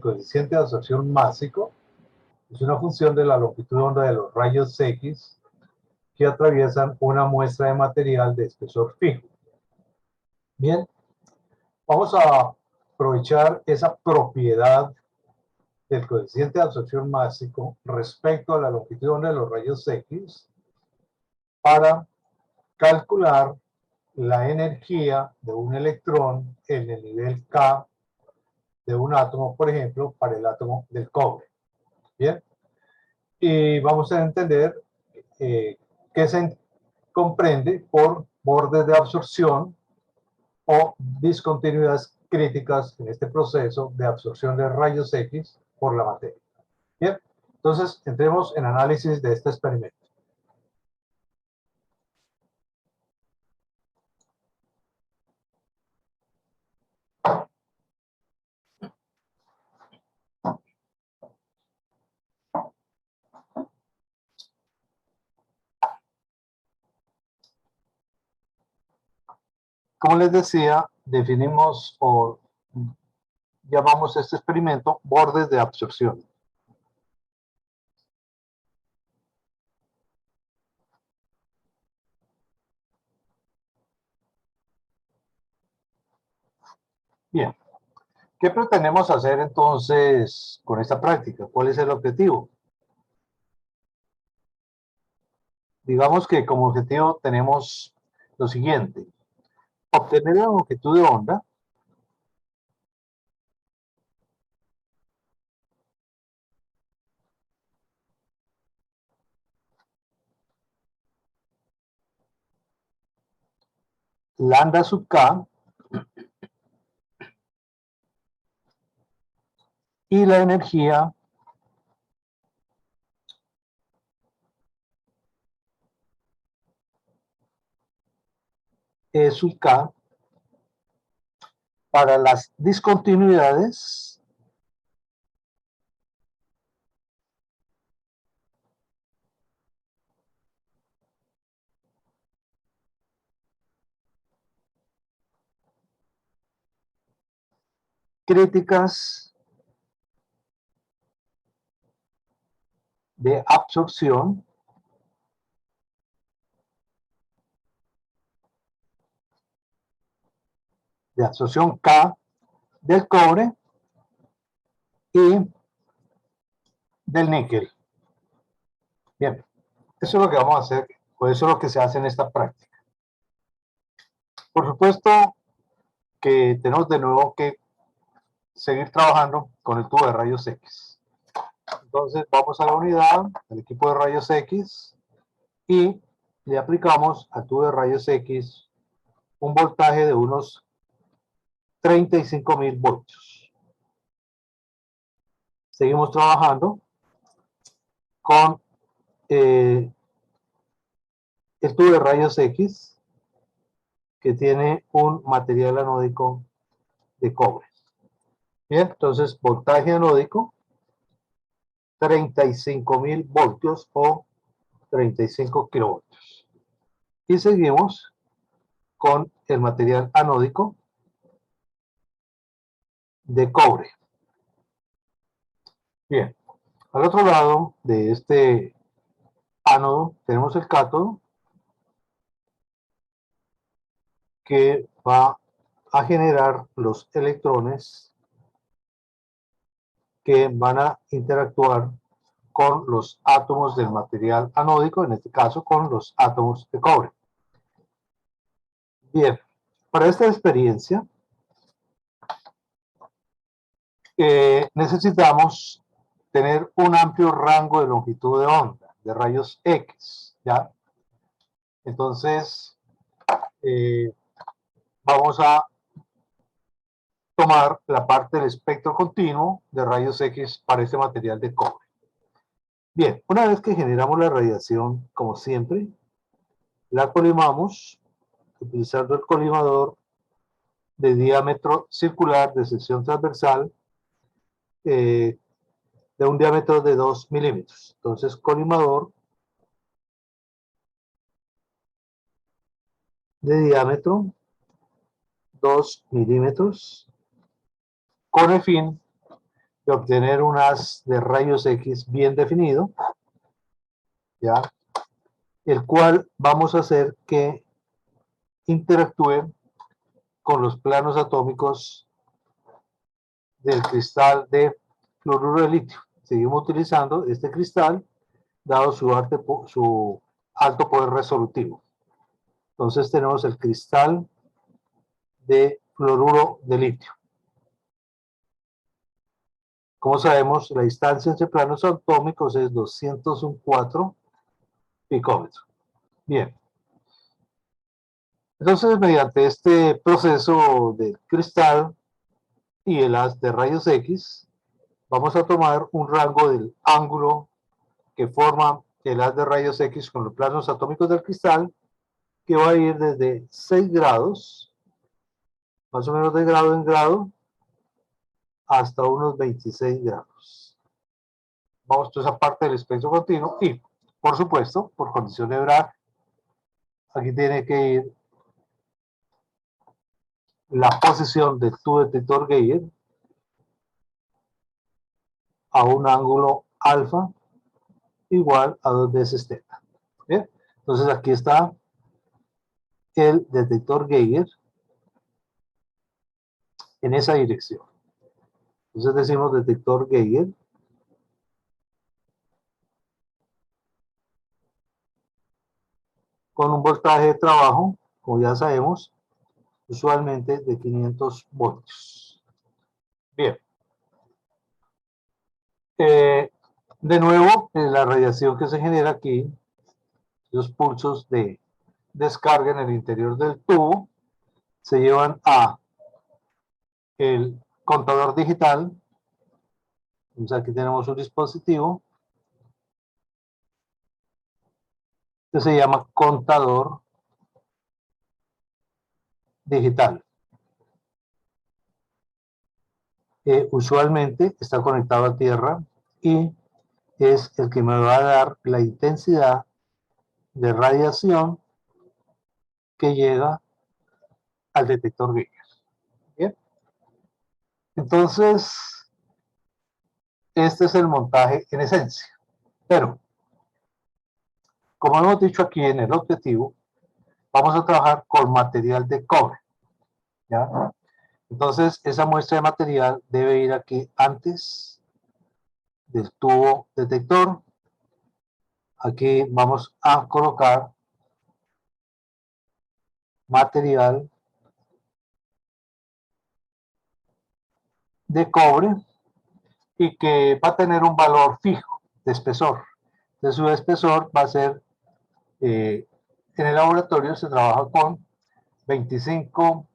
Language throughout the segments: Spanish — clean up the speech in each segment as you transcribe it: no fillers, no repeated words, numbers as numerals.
coeficiente de absorción másico es una función de la longitud de onda de los rayos X que atraviesan una muestra de material de espesor fijo. Bien, vamos a aprovechar esa propiedad del coeficiente de absorción másico respecto a la longitud de onda de los rayos X para calcular la energía de un electrón en el nivel K de un átomo, por ejemplo, para el átomo del cobre. Bien, y vamos a entender qué se comprende por bordes de absorción o discontinuidades críticas en este proceso de absorción de rayos X por la materia. Bien, entonces entremos en análisis de este experimento. Como les decía, definimos o llamamos este experimento bordes de absorción. Bien, ¿qué pretendemos hacer entonces con esta práctica? ¿Cuál es el objetivo? Digamos que como objetivo tenemos lo siguiente: obtener la longitud de onda lambda sub k y la energía E sub k para las discontinuidades críticas de absorción K del cobre y del níquel. Bien, eso es lo que vamos a hacer, o eso es lo que se hace en esta práctica. Por supuesto que tenemos de nuevo que seguir trabajando con el tubo de rayos X. Entonces vamos a la unidad, al equipo de rayos X, y le aplicamos al tubo de rayos X un voltaje de unos 35.000 voltios. Seguimos trabajando con el tubo de rayos X que tiene un material anódico de cobre. Bien, entonces voltaje anódico 35.000 voltios o 35 kilovoltios. Y seguimos con el material anódico de cobre. Bien, al otro lado de este ánodo tenemos el cátodo, que va a generar los electrones que van a interactuar con los átomos del material anódico, en este caso con los átomos de cobre. Bien, para esta experiencia necesitamos tener un amplio rango de longitud de onda, de rayos X, ¿ya? Entonces, vamos a tomar la parte del espectro continuo de rayos X para este material de cobre. Bien, una vez que generamos la radiación, como siempre, la colimamos utilizando el colimador de diámetro circular de sección transversal de un diámetro de 2 milímetros. Entonces, colimador de diámetro 2 milímetros con el fin de obtener un haz de rayos X bien definido, ¿ya? El cual vamos a hacer que interactúe con los planos atómicos del cristal de fluoruro de litio. Seguimos utilizando este cristal, dado su alto poder resolutivo. Entonces tenemos el cristal de fluoruro de litio. Como sabemos, la distancia entre planos atómicos es 214 picómetros. Bien. Entonces, mediante este proceso de cristal y el haz de rayos X, vamos a tomar un rango del ángulo que forma el haz de rayos X con los planos atómicos del cristal, que va a ir desde 6 grados, más o menos de grado en grado, hasta unos 26 grados. Vamos a esa parte del espectro continuo y, por supuesto, por condición de Bragg, aquí tiene que ir la posición de tu detector Geiger a un ángulo alfa igual a 2 veces teta. ¿Bien? Entonces aquí está el detector Geiger en esa dirección. Entonces decimos detector Geiger con un voltaje de trabajo, como ya sabemos, usualmente de 500 voltios. Bien. De nuevo, la radiación que se genera aquí, los pulsos de descarga en el interior del tubo, se llevan a el contador digital. Entonces aquí tenemos un dispositivo que se llama contador digital. Usualmente está conectado a tierra y es el que me va a dar la intensidad de radiación que llega al detector Geiger. ¿Bien? Entonces, este es el montaje en esencia. Pero, como hemos dicho aquí en el objetivo, vamos a trabajar con material de cobre. ¿Ya? Entonces, esa muestra de material debe ir aquí antes del tubo detector. Aquí vamos a colocar material de cobre y que va a tener un valor fijo de espesor. De su espesor va a ser, en el laboratorio se trabaja con 25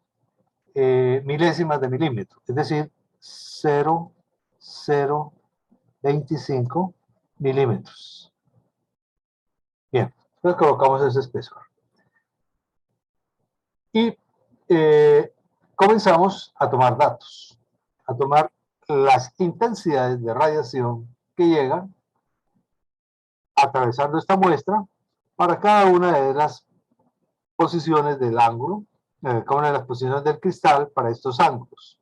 milésimas de milímetro, es decir, 0,025 milímetros. Bien, entonces colocamos ese espesor. Y comenzamos a tomar datos, a tomar las intensidades de radiación que llegan atravesando esta muestra para cada una de las posiciones del ángulo, cada una de las posiciones del cristal para estos ángulos.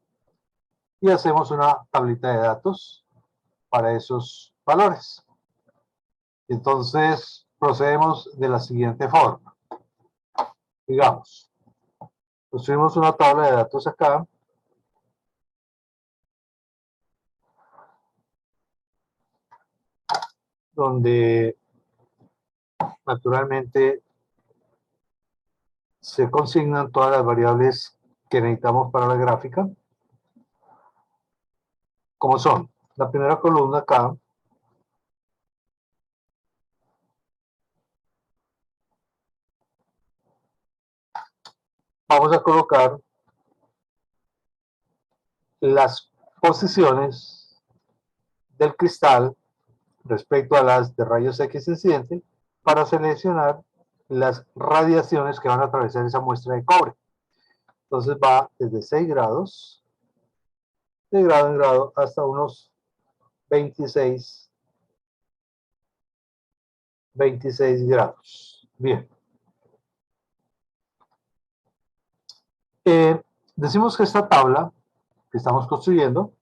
Y hacemos una tablita de datos para esos valores. Entonces, procedemos de la siguiente forma. Digamos, construimos una tabla de datos acá. Donde naturalmente se consignan todas las variables que necesitamos para la gráfica, como son la primera columna acá, vamos a colocar las posiciones del cristal respecto a las de rayos X incidente para seleccionar las radiaciones que van a atravesar esa muestra de cobre. Entonces va desde 6 grados, de grado en grado, hasta unos 26 grados. Bien. Decimos que esta tabla que estamos construyendo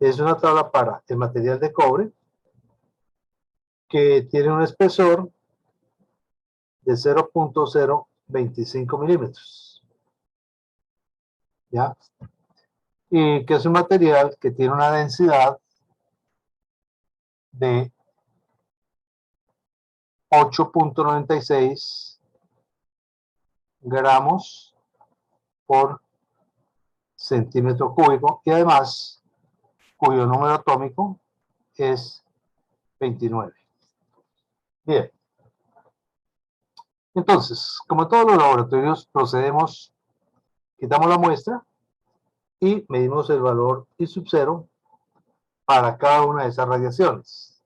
es una tabla para el material de cobre que tiene un espesor de 0.025 milímetros. ¿Ya? Y que es un material que tiene una densidad de 8.96 gramos por centímetro cúbico y además cuyo número atómico es 29. Bien. Entonces, como en todos los laboratorios, procedemos, quitamos la muestra y medimos el valor I sub 0 para cada una de esas radiaciones.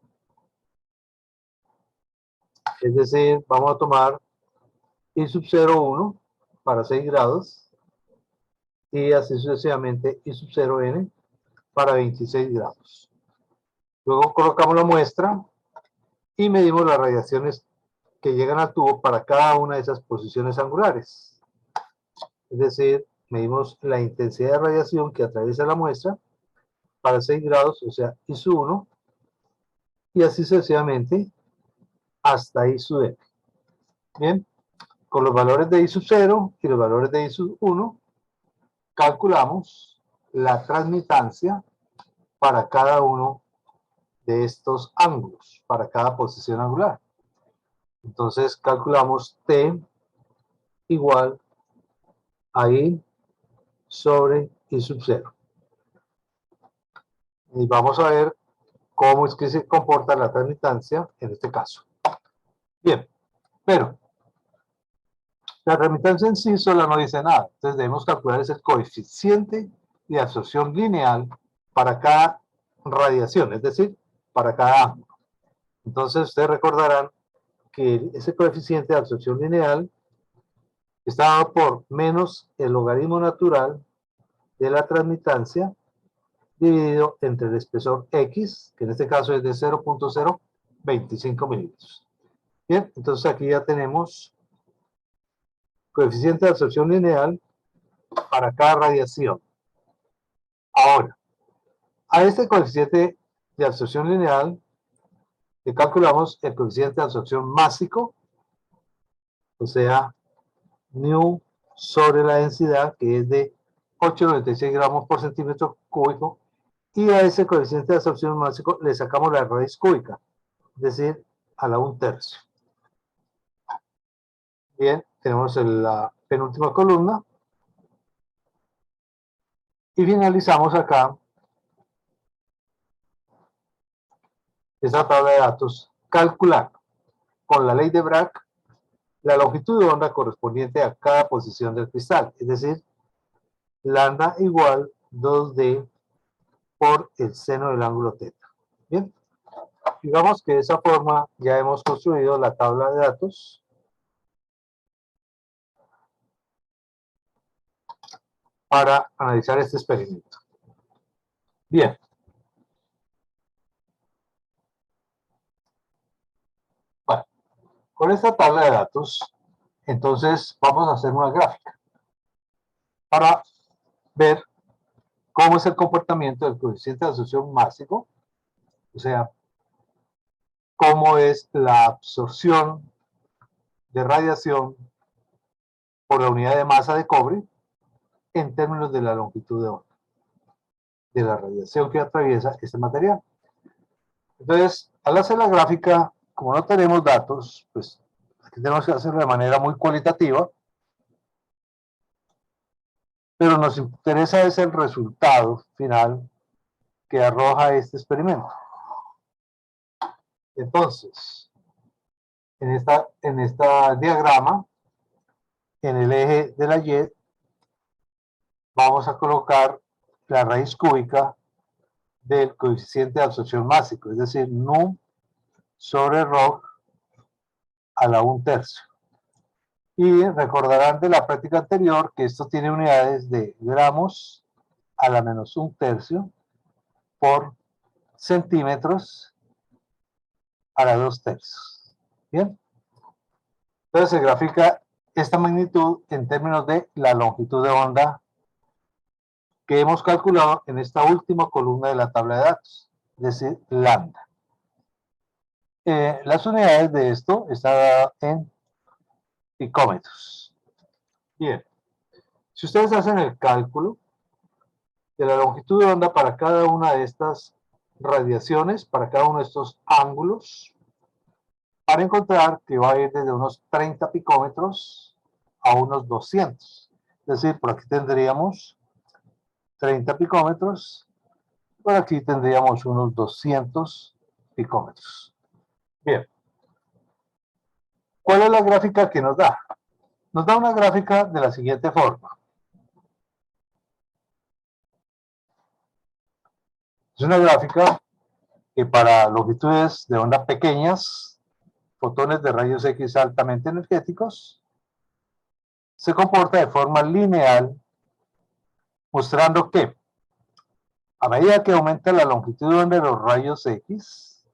Es decir, vamos a tomar I sub 0,1 para 6 grados y así sucesivamente I sub 0n para 26 grados. Luego colocamos la muestra y medimos las radiaciones que llegan al tubo para cada una de esas posiciones angulares. Es decir, medimos la intensidad de radiación que atraviesa la muestra para 6 grados, o sea, I sub 1, y así sucesivamente hasta I sub n. Bien, con los valores de I sub 0 y los valores de I sub 1, calculamos la transmitancia para cada uno de estos ángulos, para cada posición angular. Entonces calculamos T igual a I sobre I sub 0. Y vamos a ver cómo es que se comporta la transmitancia en este caso. Bien, pero la transmitancia en sí sola no dice nada. Entonces debemos calcular ese coeficiente de absorción lineal para cada radiación, es decir, para cada ángulo. Entonces ustedes recordarán que ese coeficiente de absorción lineal está dado por menos el logaritmo natural de la transmitancia dividido entre el espesor X, que en este caso es de 0.025 milímetros. Bien, entonces aquí ya tenemos coeficiente de absorción lineal para cada radiación. Ahora, a este coeficiente de absorción lineal le calculamos el coeficiente de absorción másico, o sea, mu sobre la densidad, que es de 8,96 gramos por centímetro cúbico, y a ese coeficiente de absorción másico le sacamos la raíz cúbica, es decir, a la 1/3. Bien, tenemos la penúltima columna. Y finalizamos acá esta tabla de datos calculando con la ley de Bragg la longitud de onda correspondiente a cada posición del cristal, es decir, lambda igual 2D por el seno del ángulo teta. Bien, digamos que de esa forma ya hemos construido la tabla de datos para analizar este experimento. Bien. Bueno, con esta tabla de datos, entonces vamos a hacer una gráfica para ver cómo es el comportamiento del coeficiente de absorción másico, o sea, cómo es la absorción de radiación por la unidad de masa de cobre en términos de la longitud de onda, de la radiación que atraviesa este material. Entonces, al hacer la gráfica, como no tenemos datos, pues aquí tenemos que hacerlo de manera muy cualitativa, pero nos interesa es el resultado final que arroja este experimento. Entonces, en esta diagrama, en el eje de la Y, vamos a colocar la raíz cúbica del coeficiente de absorción másico, es decir, nu sobre rho a la 1/3. Y recordarán de la práctica anterior que esto tiene unidades de gramos a la menos 1/3 por centímetros a la 2/3. Bien. Entonces se grafica esta magnitud en términos de la longitud de onda que hemos calculado en esta última columna de la tabla de datos, es decir, lambda. Las unidades de esto están en picómetros. Bien, si ustedes hacen el cálculo de la longitud de onda para cada una de estas radiaciones, para cada uno de estos ángulos, para encontrar que va a ir desde unos 30 picómetros a unos 200. Es decir, por aquí tendríamos 30 picómetros, por aquí tendríamos unos 200 picómetros. Bien. ¿Cuál es la gráfica que nos da? Nos da una gráfica de la siguiente forma. Es una gráfica que para longitudes de onda pequeñas, fotones de rayos X altamente energéticos, se comporta de forma lineal, mostrando que a medida que aumenta la longitud de onda de los rayos X,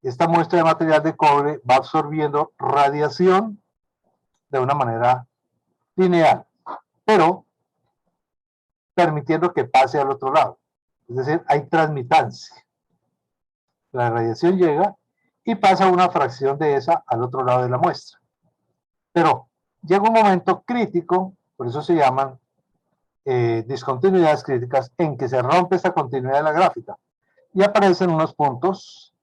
esta muestra de material de cobre va absorbiendo radiación de una manera lineal, pero permitiendo que pase al otro lado. Es decir, hay transmitancia. La radiación llega y pasa una fracción de esa al otro lado de la muestra. Pero llega un momento crítico, por eso se llaman discontinuidades críticas, en que se rompe esta continuidad de la gráfica y aparecen unos puntos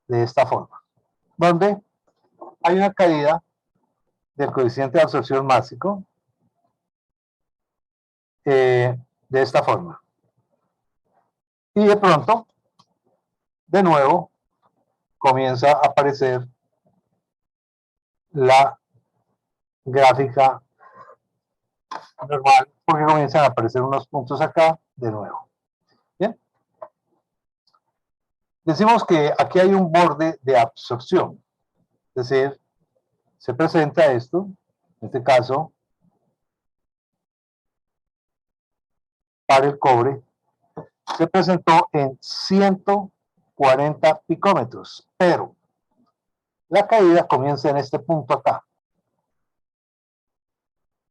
de esta forma, donde hay una caída del coeficiente de absorción máximo de esta forma. Y de pronto, de nuevo, comienza a aparecer la gráfica normal, porque comienzan a aparecer unos puntos acá de nuevo. Bien. Decimos que aquí hay un borde de absorción, es decir, se presenta esto, en este caso, para el cobre, se presentó en 140 picómetros, pero la caída comienza en este punto acá,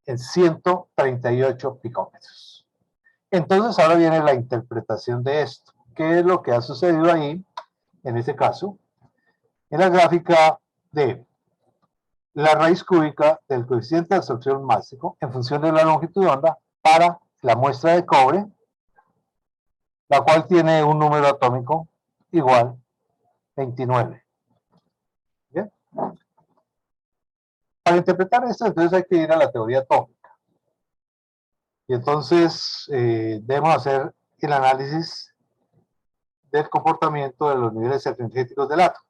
en 138 picómetros. Entonces ahora viene la interpretación de esto. ¿Qué es lo que ha sucedido ahí, en este caso? En la gráfica de la raíz cúbica del coeficiente de absorción máximo en función de la longitud de onda para la muestra de cobre, la cual tiene un número atómico igual 29. ¿Bien? Para interpretar esto, entonces hay que ir a la teoría atómica. Y entonces debemos hacer el análisis del comportamiento de los niveles energéticos del átomo.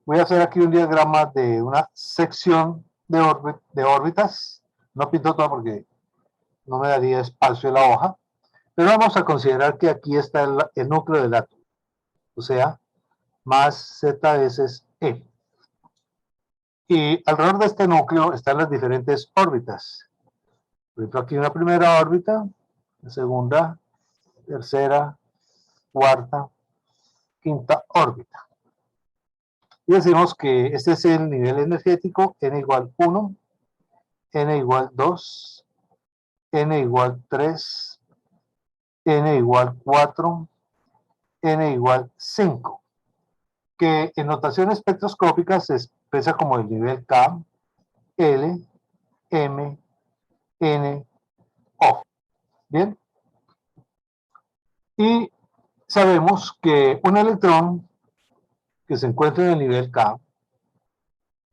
Voy a hacer aquí un diagrama de una sección de órbitas. No pinto todo porque no me daría espacio en la hoja. Pero vamos a considerar que aquí está el núcleo del átomo. O sea, más Z veces E. Y alrededor de este núcleo están las diferentes órbitas. Por ejemplo, aquí una primera órbita, la segunda, tercera, cuarta, quinta órbita. Y decimos que este es el nivel energético, n igual 1, n igual 2, n igual 3, n igual 4, n igual 5, que en notación espectroscópica se expresa como el nivel K, L, M, N, O. ¿Bien? Y sabemos que un electrón que se encuentra en el nivel K,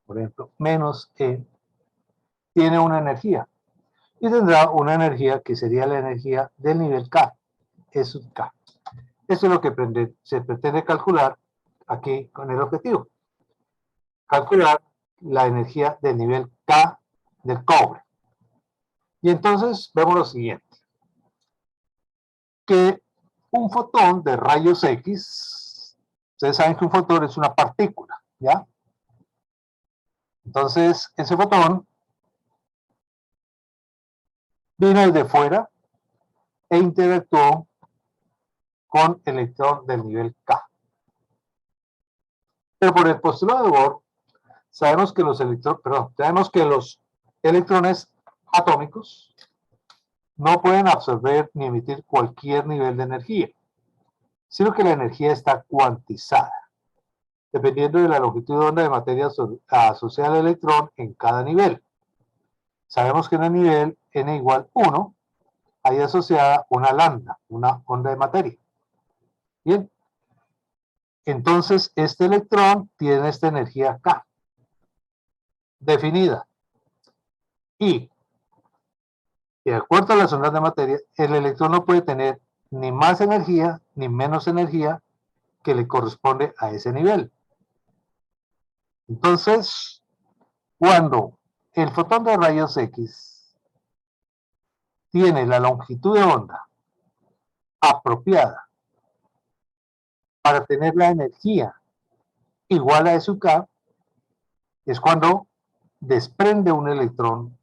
por ejemplo, menos E, tiene una energía. Y tendrá una energía que sería la energía del nivel K, E sub K. Eso es lo que se pretende calcular aquí con el objetivo. Calcular la energía del nivel K del cobre. Y entonces vemos lo siguiente. Que un fotón de rayos X, ustedes saben que un fotón es una partícula, ¿ya? Entonces, ese fotón vino desde fuera e interactuó con el electrón del nivel K. Pero por el postulado de Bohr, sabemos que los electrones atómicos no pueden absorber ni emitir cualquier nivel de energía, sino que la energía está cuantizada, dependiendo de la longitud de onda de materia asociada al electrón en cada nivel. Sabemos que en el nivel n igual 1 hay asociada una lambda, una onda de materia. Bien, entonces este electrón tiene esta energía K definida y de acuerdo a las ondas de materia, el electrón no puede tener ni más energía ni menos energía que le corresponde a ese nivel. Entonces, cuando el fotón de rayos X tiene la longitud de onda apropiada para tener la energía igual a su K, es cuando desprende un electrón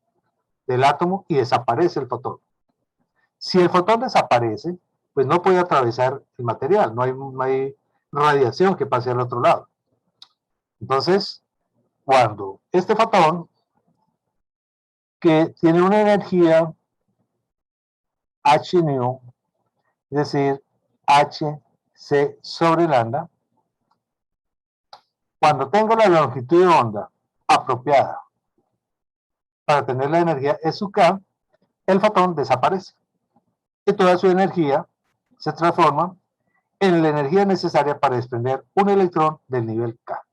del átomo y desaparece el fotón. Si el fotón desaparece, pues no puede atravesar el material, no hay radiación que pase al otro lado. Entonces, cuando este fotón, que tiene una energía h nu, es decir, hc sobre lambda, cuando tengo la longitud de onda apropiada para tener la energía E sub k, el fotón desaparece y toda su energía se transforma en la energía necesaria para desprender un electrón del nivel K.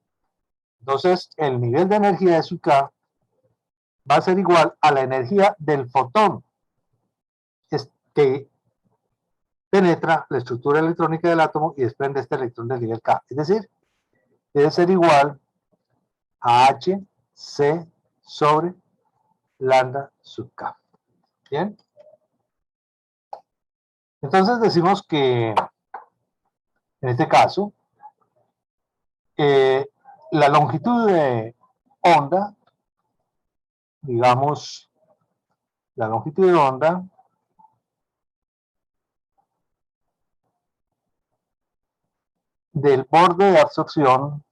Entonces, el nivel de energía E sub k va a ser igual a la energía del fotón que penetra la estructura electrónica del átomo y desprende este electrón del nivel K. Es decir, debe ser igual a Hc sobre lambda sub K. ¿Bien? Entonces decimos que en este caso la longitud de onda, digamos, la longitud de onda del borde de absorción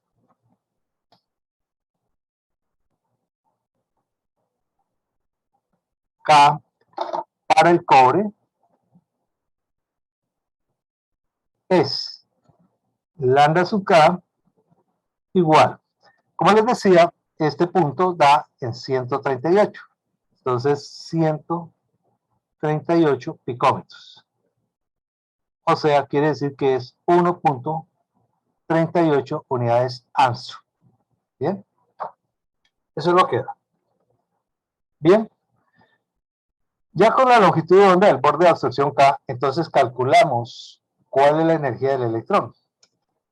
K para el cobre es lambda sub K igual. Como les decía, este punto da en 138. Entonces, 138 picómetros. O sea, quiere decir que es 1.38 unidades Armstrong. ¿Bien? Eso es lo que da. Bien. Ya con la longitud de onda del borde de absorción K, entonces calculamos cuál es la energía del electrón.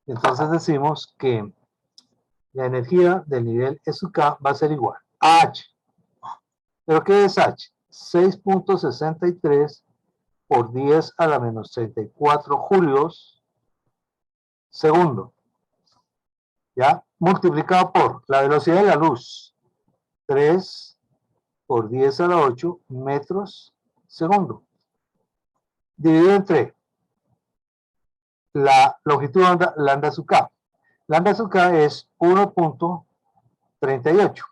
Entonces decimos que la energía del nivel E sub K va a ser igual a H. ¿Pero qué es H? 6.63 por 10 a la menos 34 julios segundo. ¿Ya? Multiplicado por la velocidad de la luz. 3 por 10 a la 8 metros segundo. Dividido entre la longitud de onda lambda sub K. Lambda sub K es 1.38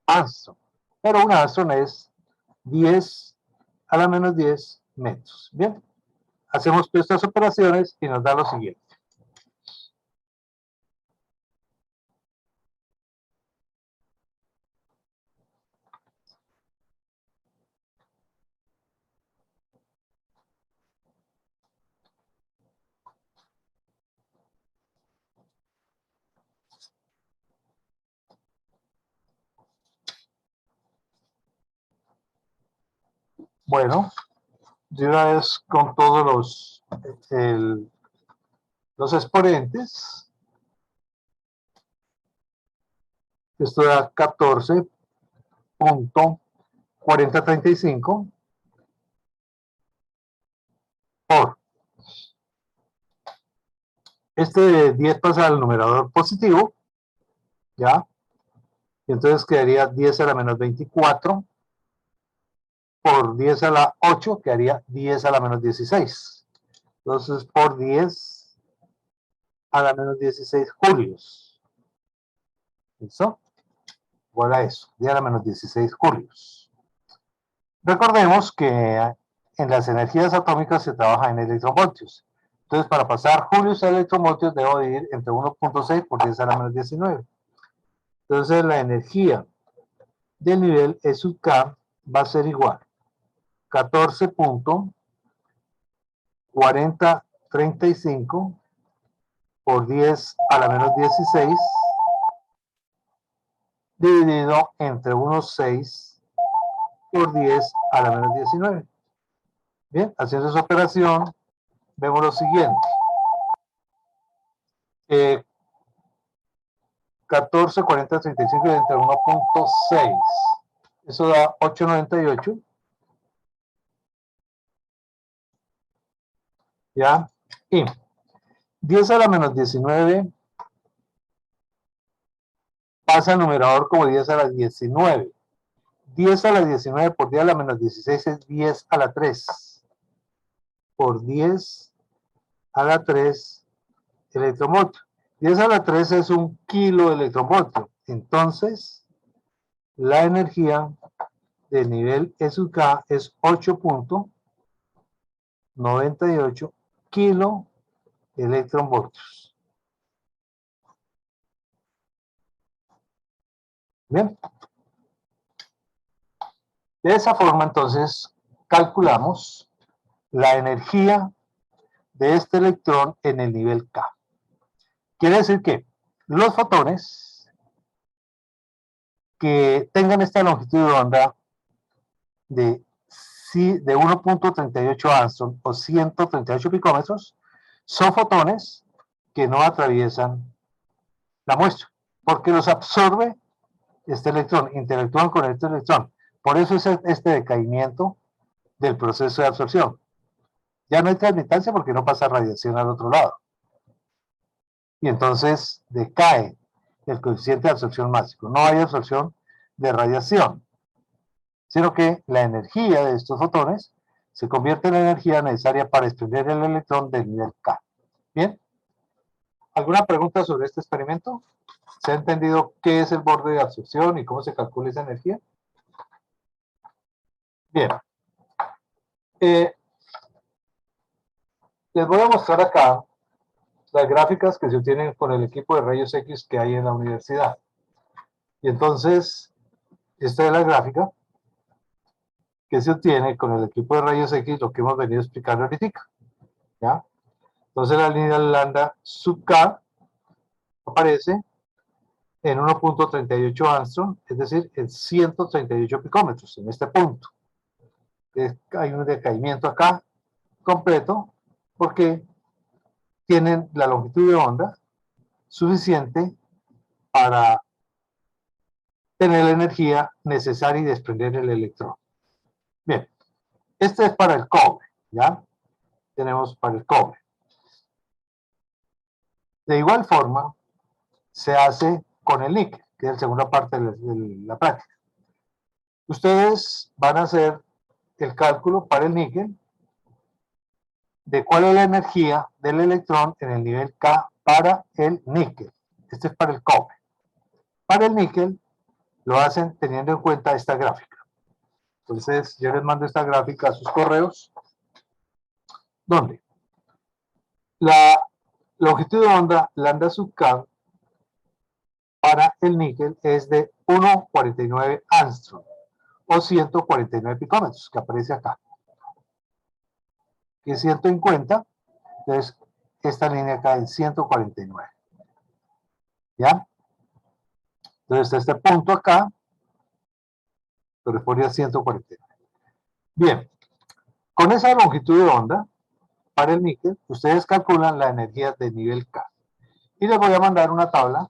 Armstrong. Pero un Armstrong es 10 a la menos 10 metros. Bien. Hacemos estas operaciones y nos da lo siguiente. Bueno, de una vez con todos los exponentes, esto da 14.4035 por este de 10 pasa al numerador positivo, ¿ya? Y entonces quedaría 10 a la menos 24 por 10 a la 8 quedaría 10 a la menos 16. Entonces por 10 a la menos 16 julios. ¿Listo? Igual a eso, 10 a la menos 16 julios. Recordemos que en las energías atómicas se trabaja en electronvoltios. Entonces, para pasar julios a electronvoltios, debo dividir entre 1.6 por 10 a la menos 19. Entonces, la energía del nivel E sub K va a ser igual 14.4035 por 10 a la menos 16 dividido entre 1.6 por 10 a la menos 19. Bien, haciendo esa operación, vemos lo siguiente. 14, 40, 35 entre 1.6. Eso da 8.98. ¿Ya? Y 10 a la menos 19 pasa al numerador como 10 a la 19. 10 a la 19 por 10 a la menos 16 es 10 a la 3. Por 10 a la 3 electronvoltio. 10 a la 3 es 1 kilo de electronvoltio. Entonces, la energía del nivel E sub K es 8.98 kilo electronvoltios. Bien. De esa forma, entonces, calculamos la energía de este electrón en el nivel K. Quiere decir que los fotones que tengan esta longitud de onda de 1.38 Armstrong o 138 picómetros son fotones que no atraviesan la muestra, porque los absorbe este electrón, interactúan con este electrón. Por eso es este decaimiento del proceso de absorción. Ya no hay transmitancia porque no pasa radiación al otro lado. Y entonces decae el coeficiente de absorción máximo. No hay absorción de radiación, sino que la energía de estos fotones se convierte en la energía necesaria para desprender el electrón del nivel K. ¿Bien? ¿Alguna pregunta sobre este experimento? ¿Se ha entendido qué es el borde de absorción y cómo se calcula esa energía? Bien. Les voy a mostrar acá las gráficas que se obtienen con el equipo de rayos X que hay en la universidad. Y entonces, esta es la gráfica que se obtiene con el equipo de rayos X, lo que hemos venido explicando ahorita. ¿Ya? Entonces la línea lambda sub K aparece en 1.38 Armstrong, es decir, en 138 picómetros, en este punto. Hay un decaimiento acá completo porque tienen la longitud de onda suficiente para tener la energía necesaria y desprender el electrón. Bien, este es para el cobre, ¿ya? Tenemos para el cobre. De igual forma, se hace con el níquel, que es la segunda parte de la práctica. Ustedes van a hacer el cálculo para el níquel de cuál es la energía del electrón en el nivel K para el níquel. Este es para el cobre. Para el níquel lo hacen teniendo en cuenta esta gráfica. Entonces, yo les mando esta gráfica a sus correos, donde la longitud de onda lambda sub K para el níquel es de 1.49 Armstrong o 149 picómetros, que aparece acá. Que es 150, entonces esta línea acá en 149. ¿Ya? Entonces este punto acá corresponde a 149. Bien, con esa longitud de onda para el níquel, ustedes calculan la energía de nivel K. Y les voy a mandar una tabla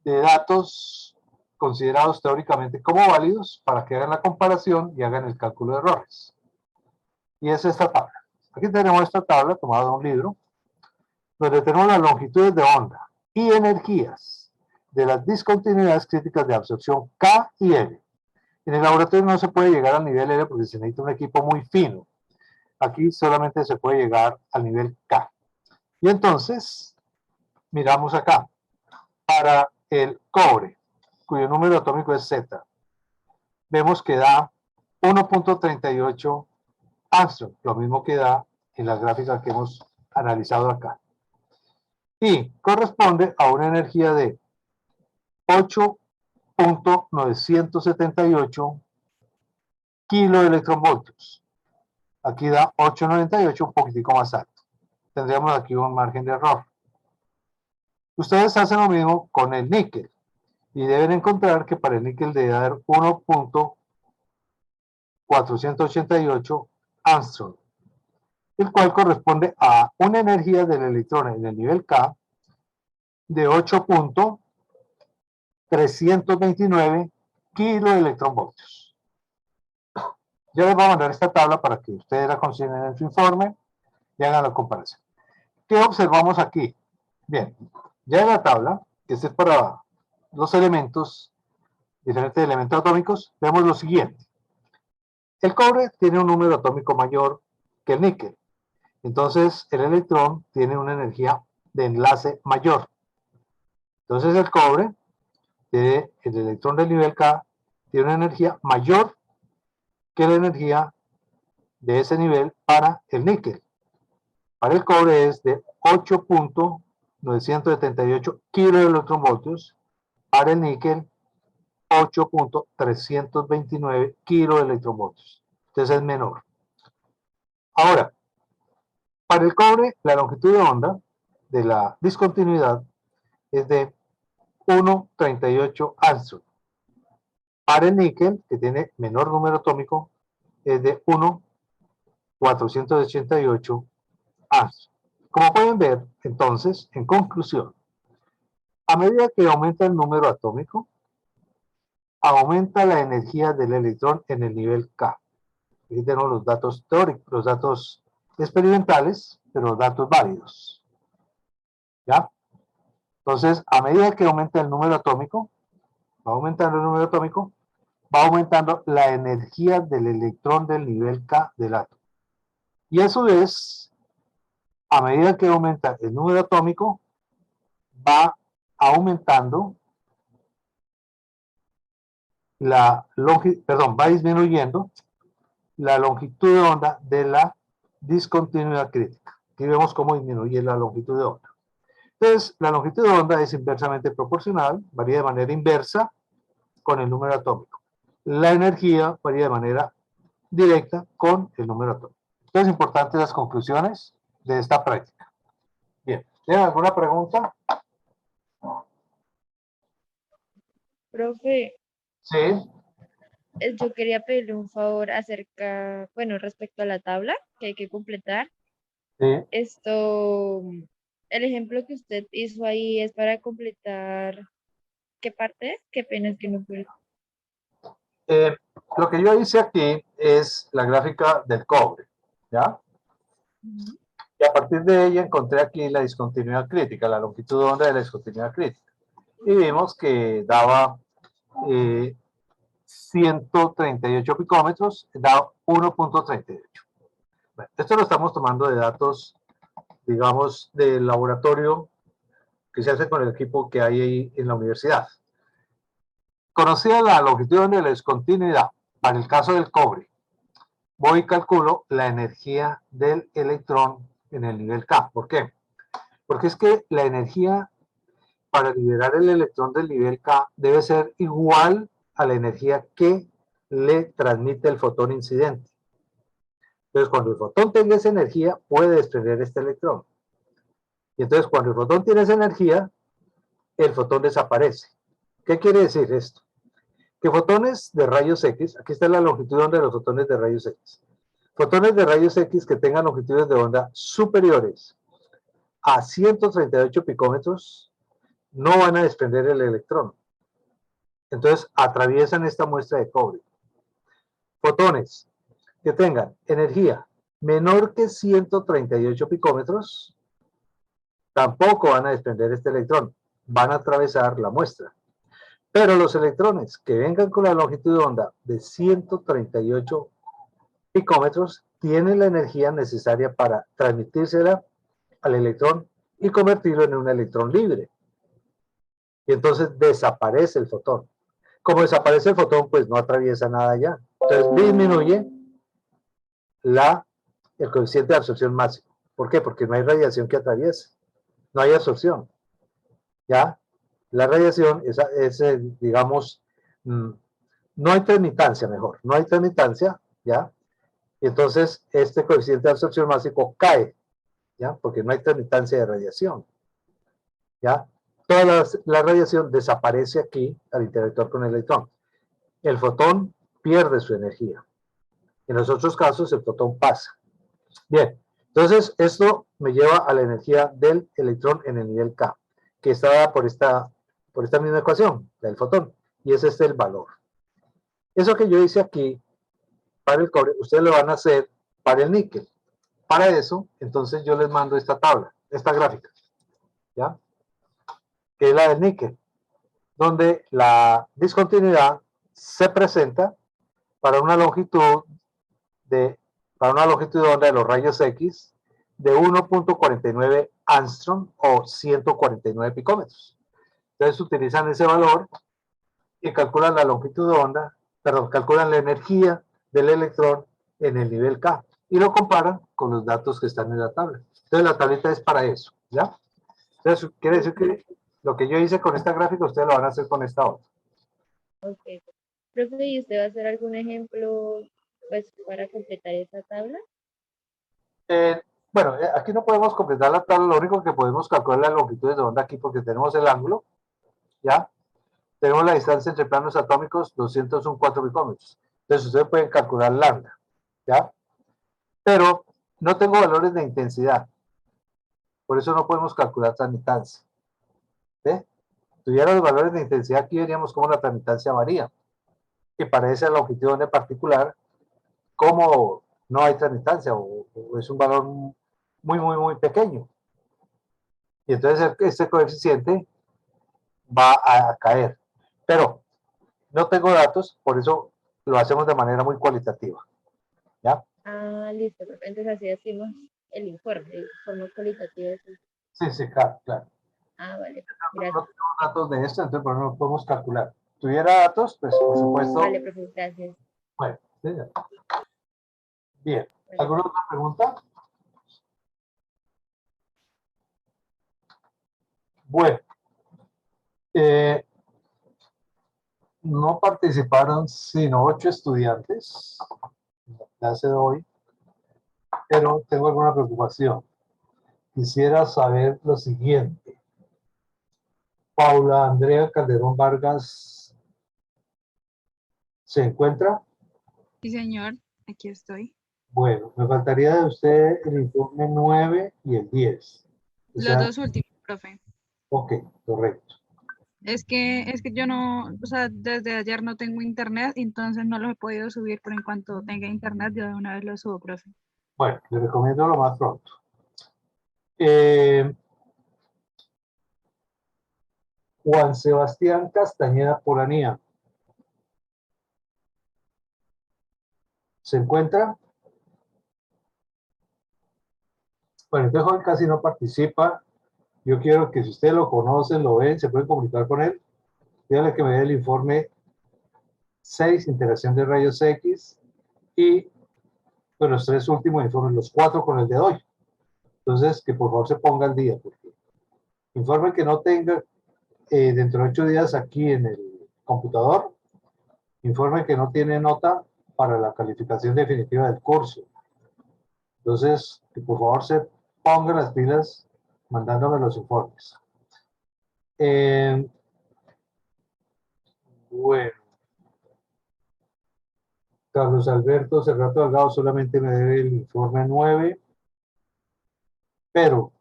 de datos considerados teóricamente como válidos para que hagan la comparación y hagan el cálculo de errores. Y es esta tabla. Aquí tenemos esta tabla tomada de un libro, donde tenemos las longitudes de onda y energías de las discontinuidades críticas de absorción K y L. En el laboratorio no se puede llegar al nivel L porque se necesita un equipo muy fino. Aquí solamente se puede llegar al nivel K. Y entonces, miramos acá. Para el cobre, cuyo número atómico es Z, vemos que da 1.38 Armstrong, lo mismo que da en la gráfica que hemos analizado acá. Y corresponde a una energía de 8.978 kiloelectronvoltios. Aquí da 8.98, un poquitico más alto. Tendríamos aquí un margen de error. Ustedes hacen lo mismo con el níquel y deben encontrar que para el níquel debe dar 1.488 Armstrong, el cual corresponde a una energía del electrón en el nivel K de 8.329 kiloelectronvoltios. Ya les voy a mandar esta tabla para que ustedes la consideren en su informe y hagan la comparación. ¿Qué observamos aquí? Bien, ya en la tabla, que es para los elementos, diferentes elementos atómicos, vemos lo siguiente. El cobre tiene un número atómico mayor que el níquel. Entonces, el electrón tiene una energía de enlace mayor. Entonces, el cobre, el electrón del nivel K, tiene una energía mayor que la energía de ese nivel para el níquel. Para el cobre es de 8.978 kiloelectronvoltios, para el níquel 8.329 kiloelectronvoltios. Entonces es menor. Ahora, para el cobre, la longitud de onda de la discontinuidad es de 1.38 Armstrong. Para el níquel, que tiene menor número atómico, es de 1.488 Armstrong. Como pueden ver, entonces, en conclusión, a medida que aumenta el número atómico, aumenta la energía del electrón en el nivel K. Aquí tenemos los datos teóricos, los datos experimentales, pero los datos válidos. ¿Ya? Entonces, a medida que aumenta el número atómico, va aumentando el número atómico, va aumentando la energía del electrón del nivel K del átomo. Y a su vez, a medida que aumenta el número atómico, va aumentando va disminuyendo la longitud de onda de la discontinuidad crítica. Aquí vemos cómo disminuye la longitud de onda. Entonces, la longitud de onda es inversamente proporcional, varía de manera inversa con el número atómico. La energía varía de manera directa con el número atómico. Entonces, importantes las conclusiones de esta práctica. Bien, ¿tienen alguna pregunta? Profe, Sí. yo quería pedirle un favor acerca, bueno, respecto a la tabla que hay que completar. Sí. Esto, el ejemplo que usted hizo ahí es para completar, ¿qué parte? Qué pena es que no puedo. Lo que yo hice aquí es la gráfica del cobre, ¿ya? Ujú. Y a partir de ella encontré aquí la discontinuidad crítica, la longitud de onda de la discontinuidad crítica. Y vimos que daba 138 picómetros, da 1.38. Bueno, esto lo estamos tomando de datos, digamos, del laboratorio que se hace con el equipo que hay ahí en la universidad. Conocida la longitud de la discontinuidad, para el caso del cobre, voy y calculo la energía del electrón en el nivel K. ¿Por qué? Porque es que la energía para liberar el electrón del nivel K debe ser igual a la energía que le transmite el fotón incidente. Entonces, cuando el fotón tenga esa energía, puede desprender este electrón. Y entonces, cuando el fotón tiene esa energía, el fotón desaparece. ¿Qué quiere decir esto? Que fotones de rayos X, aquí está la longitud de onda de los fotones de rayos X. Fotones de rayos X que tengan longitudes de onda superiores a 138 picómetros no van a desprender el electrón. Entonces, atraviesan esta muestra de cobre. Fotones que tengan energía menor que 138 picómetros tampoco van a desprender este electrón, van a atravesar la muestra. Pero los electrones que vengan con la longitud de onda de 138 picómetros tienen la energía necesaria para transmitírsela al electrón y convertirlo en un electrón libre. Y entonces desaparece el fotón. Como desaparece el fotón, pues no atraviesa nada ya. Entonces disminuye el coeficiente de absorción máximo. ¿Por qué? Porque no hay radiación que atraviese, no hay absorción, ¿ya? La radiación es digamos, no hay transmitancia, mejor, no hay transmitancia, ¿ya? Y entonces este coeficiente de absorción máximo cae, ¿ya? Porque no hay transmitancia de radiación, ¿ya? Toda la radiación desaparece aquí al interactuar con el electrón. El fotón pierde su energía. En los otros casos el fotón pasa. Bien, entonces esto me lleva a la energía del electrón en el nivel K, que está dada por esta misma ecuación, la del fotón, y es este el valor. Eso que yo hice aquí para el cobre, ustedes lo van a hacer para el níquel. Para eso, entonces yo les mando esta tabla, esta gráfica, ¿ya? Que es la del níquel, donde la discontinuidad se presenta para una longitud de onda de los rayos X de 1.49 angstrom o 149 picómetros. Entonces utilizan ese valor y calculan la longitud de onda, perdón, calculan la energía del electrón en el nivel K y lo comparan con los datos que están en la tabla. Entonces la tableta es para eso, ¿ya? Entonces quiere decir que lo que yo hice con esta gráfica, ustedes lo van a hacer con esta otra. Ok. Profe, ¿y usted va a hacer algún ejemplo pues para completar esa tabla? Bueno, aquí no podemos completar la tabla, lo único que podemos calcular es la longitud de onda aquí porque tenemos el ángulo, ¿ya? Tenemos la distancia entre planos atómicos, 204 picómetros. Entonces ustedes pueden calcular lambda, ¿ya? Pero no tengo valores de intensidad, por eso no podemos calcular transmitancia. ¿Ve? Si tuviera los valores de intensidad, aquí veríamos cómo la transmitancia varía. Y para esa longitud de onda particular, cómo no hay transmitancia o es un valor muy pequeño. Y entonces este coeficiente va a caer. Pero no tengo datos, por eso lo hacemos de manera muy cualitativa. ¿Ya? Ah, listo, profe. Entonces así decimos el informe cualitativo. Sí, claro, claro. Ah, vale. No Gracias. tenemos datos de esto, entonces por eso no podemos calcular. Si tuviera datos, pues por supuesto. Vale, profe, gracias. Bueno, sí, bien. Vale, ¿Alguna otra pregunta? Bueno, eh, no participaron sino 8 estudiantes en la clase de hoy, pero tengo alguna preocupación. Quisiera saber lo siguiente. Paula Andrea Calderón Vargas, ¿se encuentra? Sí, señor, aquí estoy. Bueno, me faltaría de usted el informe 9 y el 10. O Los sea, dos últimos, profe. ok, correcto. Es que yo no, o sea, desde ayer no tengo internet, entonces no los he podido subir, pero en cuanto tenga internet, yo de una vez los subo, profe. Bueno, le recomiendo lo más pronto. Eh, Juan Sebastián Castañeda Polanía, ¿se encuentra? Bueno, este joven casi no participa. Yo quiero que si usted lo conoce, lo ven, se puede comunicar con él. Dígale que me dé el informe 6, interacción de rayos X, y pues, los 3 últimos informes, los 4 con el de hoy. Entonces, que por favor se ponga al día, porque informe que no tenga dentro de 8 días aquí en el computador, informe que no tiene nota para la calificación definitiva del curso. Entonces, que por favor se pongan las pilas mandándome los informes. Bueno, Carlos Alberto Cerrato Delgado solamente me debe el informe 9, pero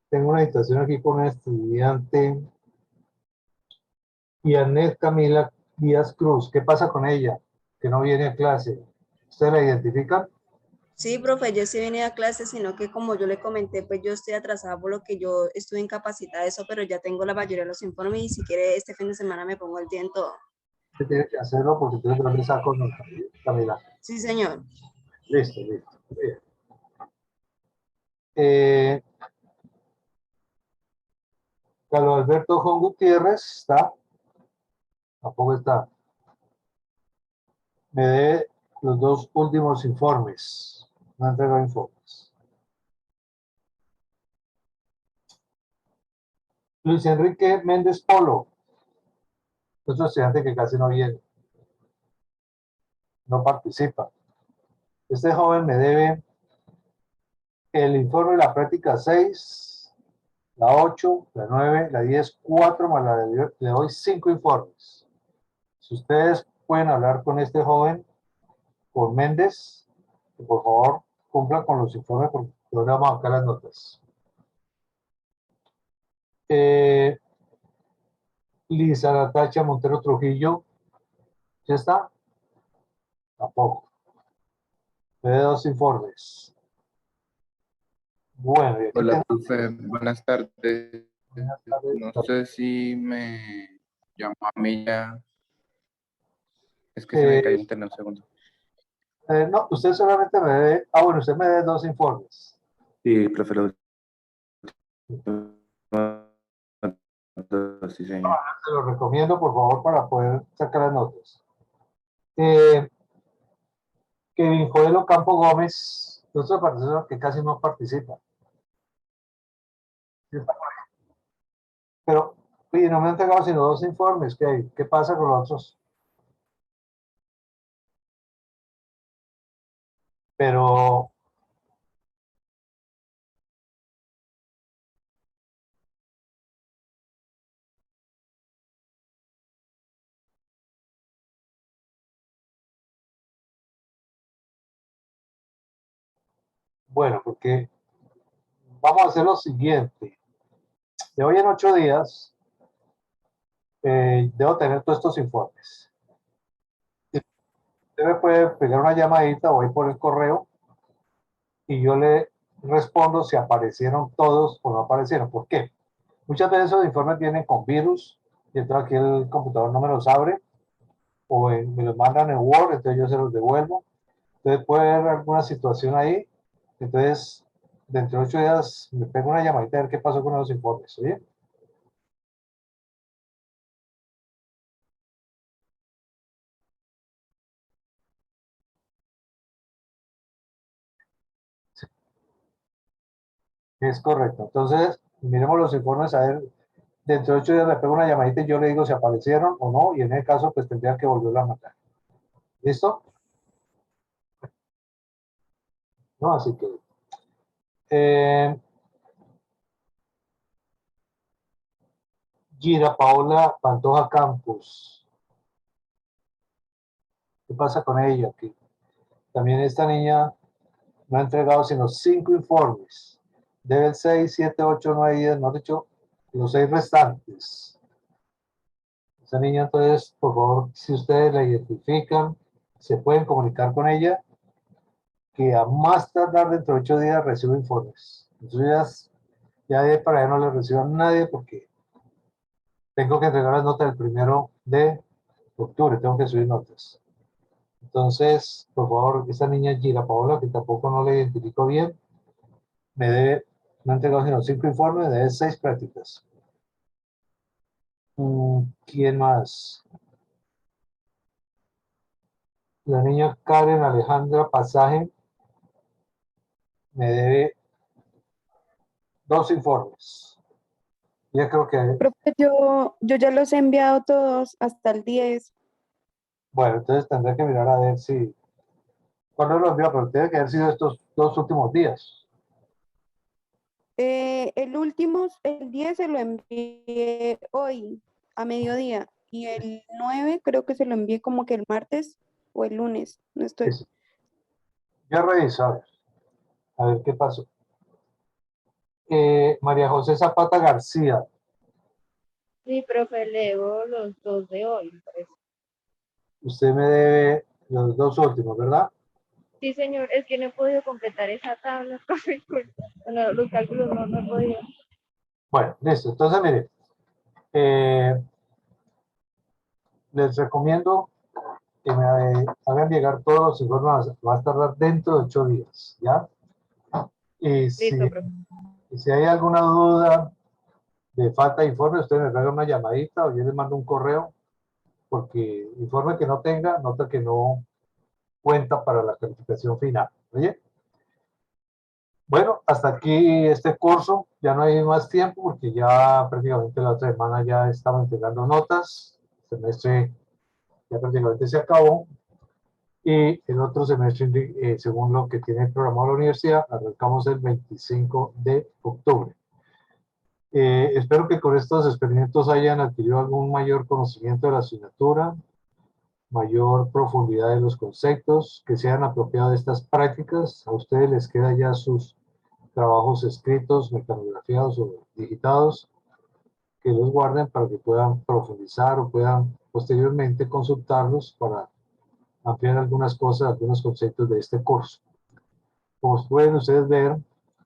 tengo una situación aquí con una estudiante, Yanet Camila Díaz Cruz. ¿Qué pasa con ella? Que no viene a clase. ¿Usted la identifica? Sí, profe, yo sí venía a clase, sino que como yo le comenté, pues yo estoy atrasada por lo que yo estuve incapacitada de eso, pero ya tengo la mayoría de los informes y si quiere este fin de semana me pongo el día en todo. Usted tiene que hacerlo porque entonces no le saco nota. Camila. Sí, señor. Listo. Bien. Eh, Carlos Alberto Juan Gutiérrez está, tampoco está. Me debe los dos últimos informes. No han entregado informes. Luis Enrique Méndez Polo, otro estudiante que casi no viene, no participa. Este joven me debe el informe de la práctica 6, la 8, la 9, la 10, 4 más la de le doy 5 informes. Si ustedes pueden hablar con este joven, con Méndez, que por favor cumplan con los informes porque ahora vamos a sacar las notas. Lisa Natacha Montero Trujillo, ¿ya está? Tampoco. Me dé 2 informes. Bueno, y aquí Hola, tengo- profe. Buenas tardes. Buenas tardes. No sé si me llamó a mí ya. Es que se me cayó el internet un segundo. No, usted solamente me debe, bueno, usted me debe 2 informes. Sí, profe. Sí, señor. Se los recomiendo, por favor, para poder sacar las notas. Kevin Joel Ocampo Gómez, otro profesor que casi no participa. Sí está por ahí. Pero, oye, no me han entregado sino 2 informes. ¿Qué pasa con los otros? Pero, bueno, porque vamos a hacer lo siguiente. De hoy en 8 días, debo tener todos estos informes. Usted me puede pegar una llamadita o ir por el correo y yo le respondo si aparecieron todos o no aparecieron. ¿Por qué? Muchas veces esos informes vienen con virus y entonces aquí el computador no me los abre o me los mandan en Word, entonces yo se los devuelvo. Entonces puede haber alguna situación ahí. Entonces, dentro de 8 días me pego una llamadita a ver qué pasó con los informes. ¿Oye? Es correcto. Entonces, miremos los informes a ver. Dentro de 8 días le pego una llamadita y yo le digo si aparecieron o no, y en ese caso, pues tendría que volverlo a mandar. ¿Listo? ¿No? Así que. Gira Paola Pantoja Campos. ¿Qué pasa con ella? Que también esta niña no ha entregado sino 5 informes. Debe el 6, 7, 8, 9, 10, no ha dicho los 6 restantes. Esa niña, entonces, por favor, si ustedes la identifican, se pueden comunicar con ella, que a más tardar dentro de 8 días recibo informes. Entonces, ya de para allá no le recibo a nadie porque tengo que entregar las notas el 1 de octubre, tengo que subir notas. Entonces, por favor, esa niña Gira Paola, que tampoco no la identifico bien, me debe, no ha entregado sino 5 informes, me debe 6 prácticas. ¿Quién más? La niña Karen Alejandra Pasaje me debe 2 informes. Ya creo que, Profe, yo ya los he enviado todos hasta el 10. bueno, entonces tendré que mirar a ver si, cuándo lo envió, pero tiene que haber sido estos 2 últimos días. El último, el 10 se lo envié hoy a mediodía y el 9 creo que se lo envié como que el martes o el lunes. No estoy. Sí. Ya reviso, a ver qué pasó. María José Zapata García, Sí, profe, leo los 2 de hoy. Pues. usted me debe los 2 últimos, ¿verdad? Sí, señor, es que no he podido completar esa tabla, profe. Bueno, los cálculos no he podido. Bueno, listo. Entonces, mire, les recomiendo que me hagan llegar todos los informes, va a tardar dentro de 8 días, ¿ya? Y Listo, profe. si hay alguna duda de falta de informe, ustedes me hagan una llamadita o yo les mando un correo, porque informe que no tenga, nota que no cuenta para la calificación final. ¿Oye? Bueno, hasta aquí este curso. Ya no hay más tiempo porque ya prácticamente la otra semana ya estamos entregando notas. El semestre ya prácticamente se acabó. Y el otro semestre, según lo que tiene programado la universidad, arrancamos el 25 de octubre. Espero que con estos experimentos hayan adquirido algún mayor conocimiento de la asignatura, mayor profundidad de los conceptos, que sean apropiados de estas prácticas. A ustedes les quedan ya sus trabajos escritos, mecanografiados o digitados, que los guarden para que puedan profundizar o puedan posteriormente consultarlos para ampliar algunas cosas, algunos conceptos de este curso. Como pueden ustedes ver,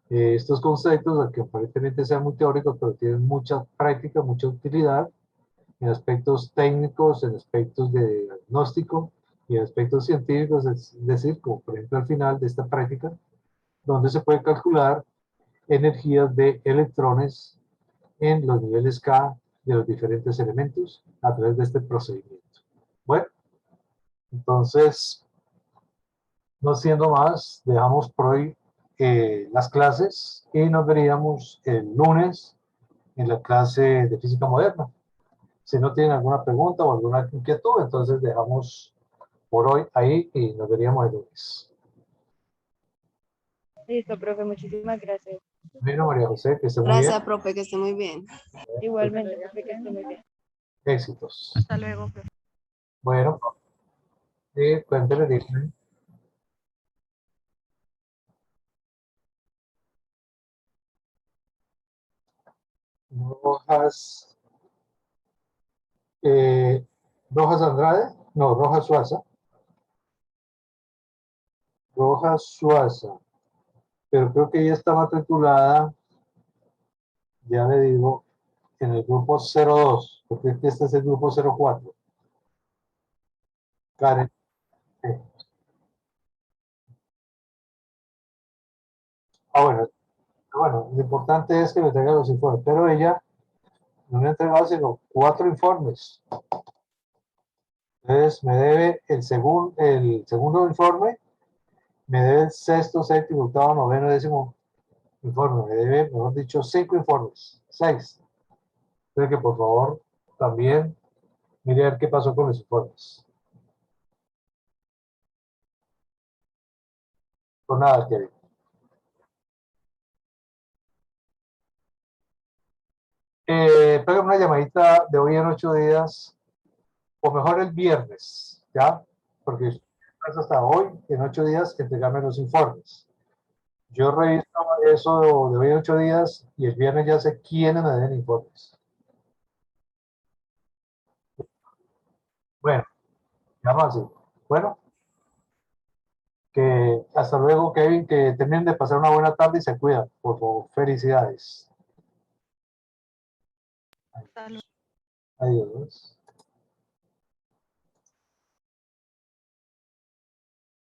estos conceptos, aunque aparentemente sean muy teóricos, pero tienen mucha práctica, mucha utilidad en aspectos técnicos, en aspectos de diagnóstico y en aspectos científicos, es decir, como por ejemplo al final de esta práctica, donde se puede calcular energías de electrones en los niveles K de los diferentes elementos a través de este procedimiento. Bueno, entonces, no siendo más, dejamos por hoy las clases y nos veríamos el lunes en la clase de física moderna. Si no tienen alguna pregunta o alguna inquietud, entonces dejamos por hoy ahí y nos veríamos el lunes. Listo, profe, muchísimas gracias. Bueno, María José, que esté muy bien. Gracias, profe, que esté muy bien. Igualmente, profe, que esté muy bien. Éxitos. Hasta luego, profe. Bueno, cuéntele, dígame. Rojas, Rojas Andrade, no, Rojas Suaza. Rojas Suaza, pero creo que ella está matriculada, ya le digo, en el grupo 02, porque este es el grupo 04. Karen. Bueno, lo importante es que me traiga los informes, pero ella no me ha entregado sino 4 informes. Entonces me debe el segundo informe, me debe el sexto, séptimo, octavo, noveno, décimo informe, me debe, mejor dicho, 5 informes, 6. Entonces que por favor también mire a ver qué pasó con los informes. Por nada, Kevin. Pégame una llamadita de hoy en 8 días, o mejor el viernes, ¿ya? Porque hasta hoy, en 8 días, entregarme los informes. Yo reviso eso de hoy en 8 días y el viernes ya sé quiénes me deben informes. Bueno, ya más así. Bueno, que hasta luego, Kevin, que terminen de pasar una buena tarde y se cuidan. Por favor, felicidades. Hasta luego. Adiós.